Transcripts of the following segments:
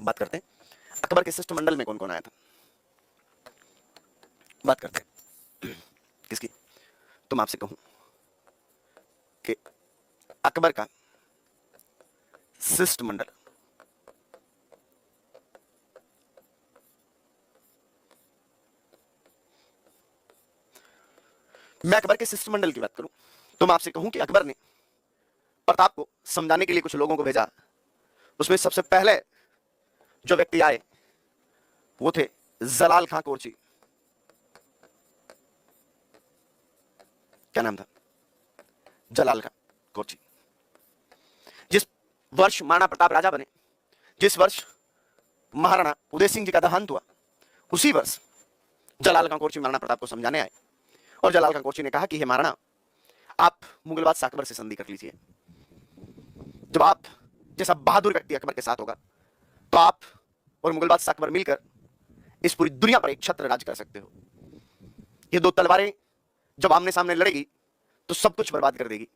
बात करते हैं अकबर के शिष्टमंडल में कौन कौन आया था। बात करते हैं किसकी, तो मैं आपसे कहूं कि अकबर का शिष्टमंडल मैं अकबर के शिष्टमंडल की बात करूं तो मैं आपसे कहूं कि अकबर ने प्रताप को समझाने के लिए कुछ लोगों को भेजा। उसमें सबसे पहले जो व्यक्ति आए वो थे जलाल खां कोरची। क्या नाम था? जलाल खां कोरची। जिस वर्ष महाराणा प्रताप राजा बने, जिस वर्ष महाराणा उदय सिंह जी का देहांत हुआ, उसी वर्ष जलाल खां कोरची महाराणा प्रताप को समझाने आए। और जलाल खां कोरची ने कहा कि हे महाराणा, आप मुगल बादशाह अकबर से संधि कर लीजिए। जब आप जैसा बहादुर व्यक्ति अकबर के साथ होगा तो आप और मुगल बादशाह अकबर मिलकर इस पूरी दुनिया पर एक छत्र राज कर सकते हो। ये दो तलवारें जब आमने सामने लड़ेगी तो सब कुछ बर्बाद कर देगी,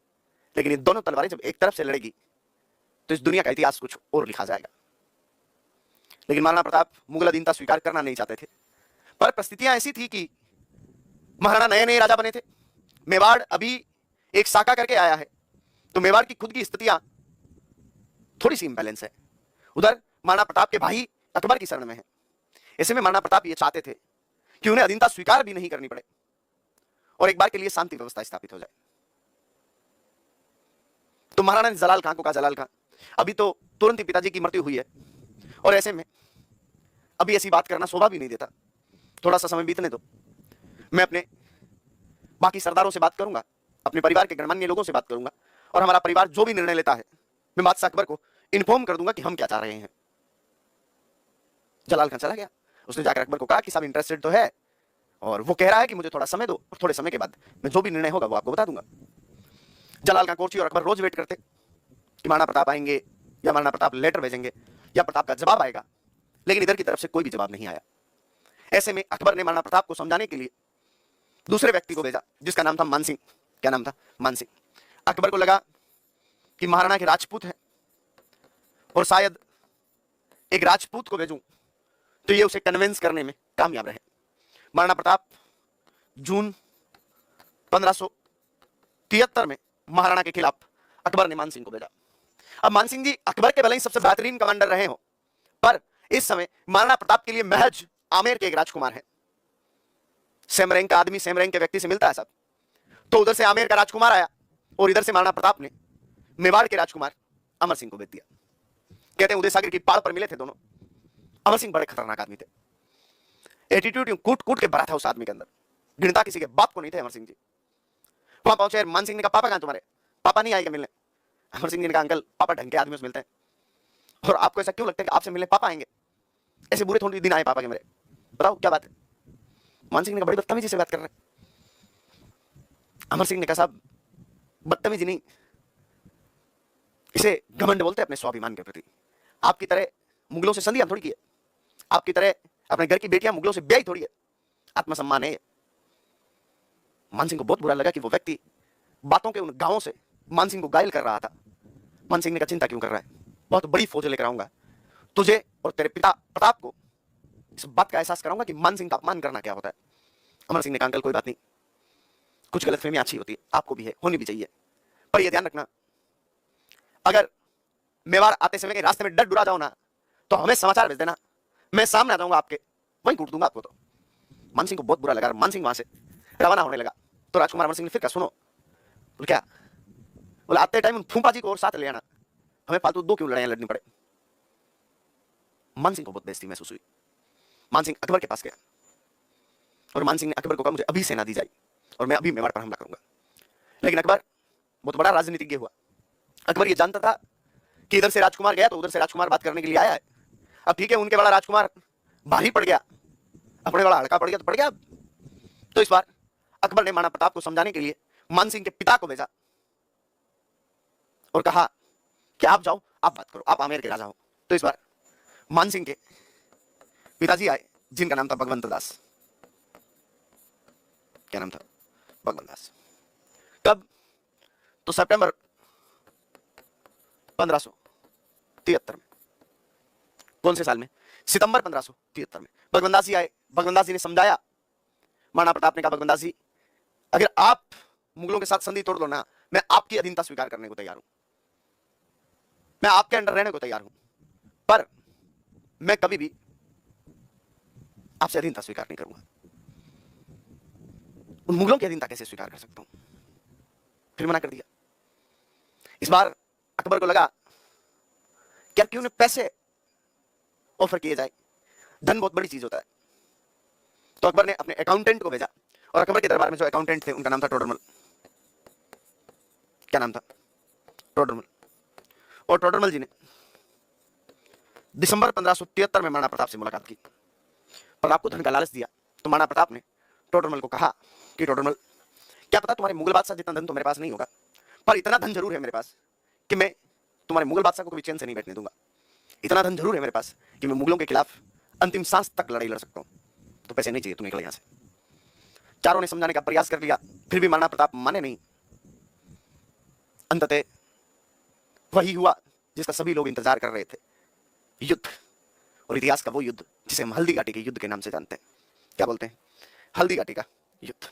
लेकिन ये दोनों तलवारें जब एक तरफ से लड़ेगी तो इस दुनिया का इतिहास कुछ और लिखा जाएगा। लेकिन महाराणा प्रताप मुगल अधीनता स्वीकार करना नहीं चाहते थे, पर परिस्थितियां ऐसी थी कि महाराणा नए नए राजा बने थे, मेवाड़ अभी एक शाखा करके आया है, तो मेवाड़ की खुद की स्थितियां थोड़ी सी इंबैलेंस है। उधर महाराणा प्रताप के भाई अकबर की शरण में है। ऐसे में महाराणा प्रताप ये चाहते थे कि उन्हें अधीनता स्वीकार भी नहीं करनी पड़े और एक बार के लिए शांति व्यवस्था स्थापित हो जाए। तो महाराणा ने जलाल खां को कहा, जलाल खां, अभी तो तुरंत ही पिताजी की मृत्यु हुई है और ऐसे में अभी ऐसी बात करना शोभा भी नहीं देता, थोड़ा सा समय बीतने दो। मैं अपने बाकी सरदारों से बात करूंगा, अपने परिवार के गणमान्य लोगों से बात करूंगा और हमारा परिवार जो भी निर्णय लेता है मैं बादशाह अकबर को इन्फॉर्म कर दूंगा कि हम क्या चाह रहे हैं। जलाल खान चला गया। उसने जाकर अकबर को कहा कि साहब इंटरेस्टेड तो है और वो कह रहा है कि मुझे थोड़ा समय दो और थोड़े समय के बाद मैं जो भी निर्णय होगा वो आपको बता दूंगा। जलाल खान कोरची और अकबर रोज वेट करते कि महाराणा प्रताप आएंगे या महाराणा प्रताप लेटर भेजेंगे या प्रताप का जवाब आएगा, लेकिन इधर की तरफ से कोई भी जवाब नहीं आया। ऐसे में अकबर ने महाराणा प्रताप को समझाने के लिए दूसरे व्यक्ति को भेजा जिसका नाम था मानसिंह। क्या नाम था? मानसिंह। अकबर को लगा कि महाराणा के राजपूत हैं और शायद एक राजपूत को भेजूं तो ये उसे कन्विंस करने में कामयाब रहे। महाराणा प्रताप जून 1573 में महाराणा के खिलाफ अकबर ने मानसिंह को भेजा। अब मानसिंह जी अकबर के भले ही सबसे बेहतरीन कमांडर रहे हो, पर इस समय महाराणा प्रताप के लिए महज आमेर के एक राजकुमार हैं। सेम रैंक का आदमी सेम रैंक के व्यक्ति से मिलता है सब। तो उधर से आमेर का राजकुमार आया और इधर से महाराणा प्रताप ने मेवाड़ के राजकुमार अमर सिंह को भेज दिया। कहते हैं उदय सागर की पहाड़ पर मिले थे दोनों। अमर सिंह बड़े खतरनाक आदमी थे, एटीट्यूड कूट कूट के भरा था उस आदमी के अंदर, गिनता किसी के बाप को नहीं थे अमर सिंह जी। वहां पहुंचे, मान सिंह ने कहा पापा कहां तुम्हारे? पापा नहीं आएगा मिलने। अमर सिंह जी ने कहा अंकल पापा ढंग के आदमियों से मिलते हैं और आपको ऐसा क्यों लगता है कि आपसे मिलने पापा आएंगे? ऐसे बुरे थोड़ी दिन आए पापा के मेरे, बताओ क्या बात है? मान सिंह ने कहा बड़ी बदतमीजी से बात कर रहे हैं। अमर सिंह ने कहा साहब बदतमीजी नहीं, इसे घमंड बोलते हैं अपने स्वाभिमान के प्रति। आपकी तरह मुगलों से संधि हम थोड़ी की है, आपकी तरह अपने घर की बेटियां मुगलों से ब्याही थोड़ी है, आत्मसम्मान है। मान सिंह को बहुत बुरा लगा कि वो व्यक्ति बातों के उन गांवों से मान सिंह को घायल कर रहा था। मान सिंह ने कहा चिंता क्यों कर रहा है, बहुत बड़ी फौज लेकर आऊंगा, तुझे और तेरे पिता प्रताप को इस बात का एहसास कराऊंगा कि मान सिंह का अपमान करना क्या होता है। अमर सिंह ने कहा अंकल कोई बात नहीं, कुछ गलतफहमी अच्छी होती है, आपको भी है, होनी भी चाहिए, पर यह ध्यान रखना अगर मेवाड़ आते समय के रास्ते में डर डुरा जाओ ना तो हमें समाचार भेज देना, मैं सामने आ जाऊंगा आपके, वहीं कूट दूंगा आपको। तो मान सिंह को बहुत बुरा लगा। मान सिंह वहां से रवाना होने लगा तो राजकुमार अमर सिंह ने फिर कहा सुनो, बोले क्या? बोले आते टाइम उन फूफा जी को और साथ ले आना, हमें फालतू दो क्यों लड़ाइयां लड़नी पड़े। मान सिंह को बहुत बेइज्जती महसूस हुई। मान सिंह अकबर के पास गया और मान सिंह ने अकबर को कहा मुझे अभी सेना दी जाए और मैं अभी मेवाड़ पर हमला करूंगा। लेकिन अकबर बहुत बड़ा राजनीतिज्ञ हुआ। अकबर ये जानता था कि इधर से राजकुमार गया तो उधर से राजकुमार बात करने के लिए आया है। अब ठीक है उनके वाला राजकुमार भारी पड़ गया, अपने वाला हल्का पड़ गया तो पड़ गया। तो इस बार अकबर ने महाराणा प्रताप को समझाने के लिए मान सिंह के पिता को भेजा और कहा कि आप जाओ, आप बात करो, आप आमेर के राजा हो। तो इस बार मान सिंह के पिताजी आए जिनका नाम था भगवंत दास। क्या नाम था? भगवंत दास। कब? तो सितंबर 1573 में कौन से साल में? सितंबर 1573 में। भगवंदास जी आए, भगवंदास जी ने समझाया। महाराणा प्रताप ने कहा, भगवंदास जी अगर आप मुगलों के साथ संधि तोड़ लो ना, मैं आपकी अधीनता स्वीकार करने को तैयार हूं, मैं आपके अंडर रहने को तैयार हूं, पर मैं कभी भी आपसे अधीनता स्वीकार नहीं करूंगा। उन मुगलों की अधीनता कैसे स्वीकार कर सकता हूं? फिर मना कर दिया। इस बार अकबर को लगा क्या कि उन्हें पैसे ऑफर किए जाए, धन बहुत बड़ी चीज होता है। तो अकबर ने अपने अकाउंटेंट को भेजा, और अकबर के दरबार में जो अकाउंटेंट थे उनका नाम था टोडरमल। क्या नाम था? टोडरमल। और टोडरमल जी ने दिसंबर 1573 में महाराणा प्रताप से मुलाकात की। प्रताप को धन का लालच दिया, तो महाराणा प्रताप ने टोडरमल को कहा कि टोडरमल, क्या पता तुम्हारे मुगल बादशाह जितना धन तो मेरे पास नहीं होगा, पर इतना धन जरूर है मेरे पास कि मैं तुम्हारे मुगल बादशाह को कभी चैन से नहीं बैठने दूंगा। इतना धन जरूर है मेरे पास कि मैं मुगलों के खिलाफ अंतिम सांस तक लड़ाई लड़ सकता हूं। तो पैसे नहीं चाहिए, तू निकल यहां से। चारों ने समझाने का प्रयास कर लिया, फिर भी महाराणा प्रताप माने नहीं। अंततः वही हुआ जिसका सभी लोग इंतजार कर रहे थे, युद्ध। और इतिहास का वो युद्ध जिसे हम हल्दी घाटी के युद्ध के नाम से जानते हैं। क्या बोलते हैं? हल्दी घाटी का युद्ध।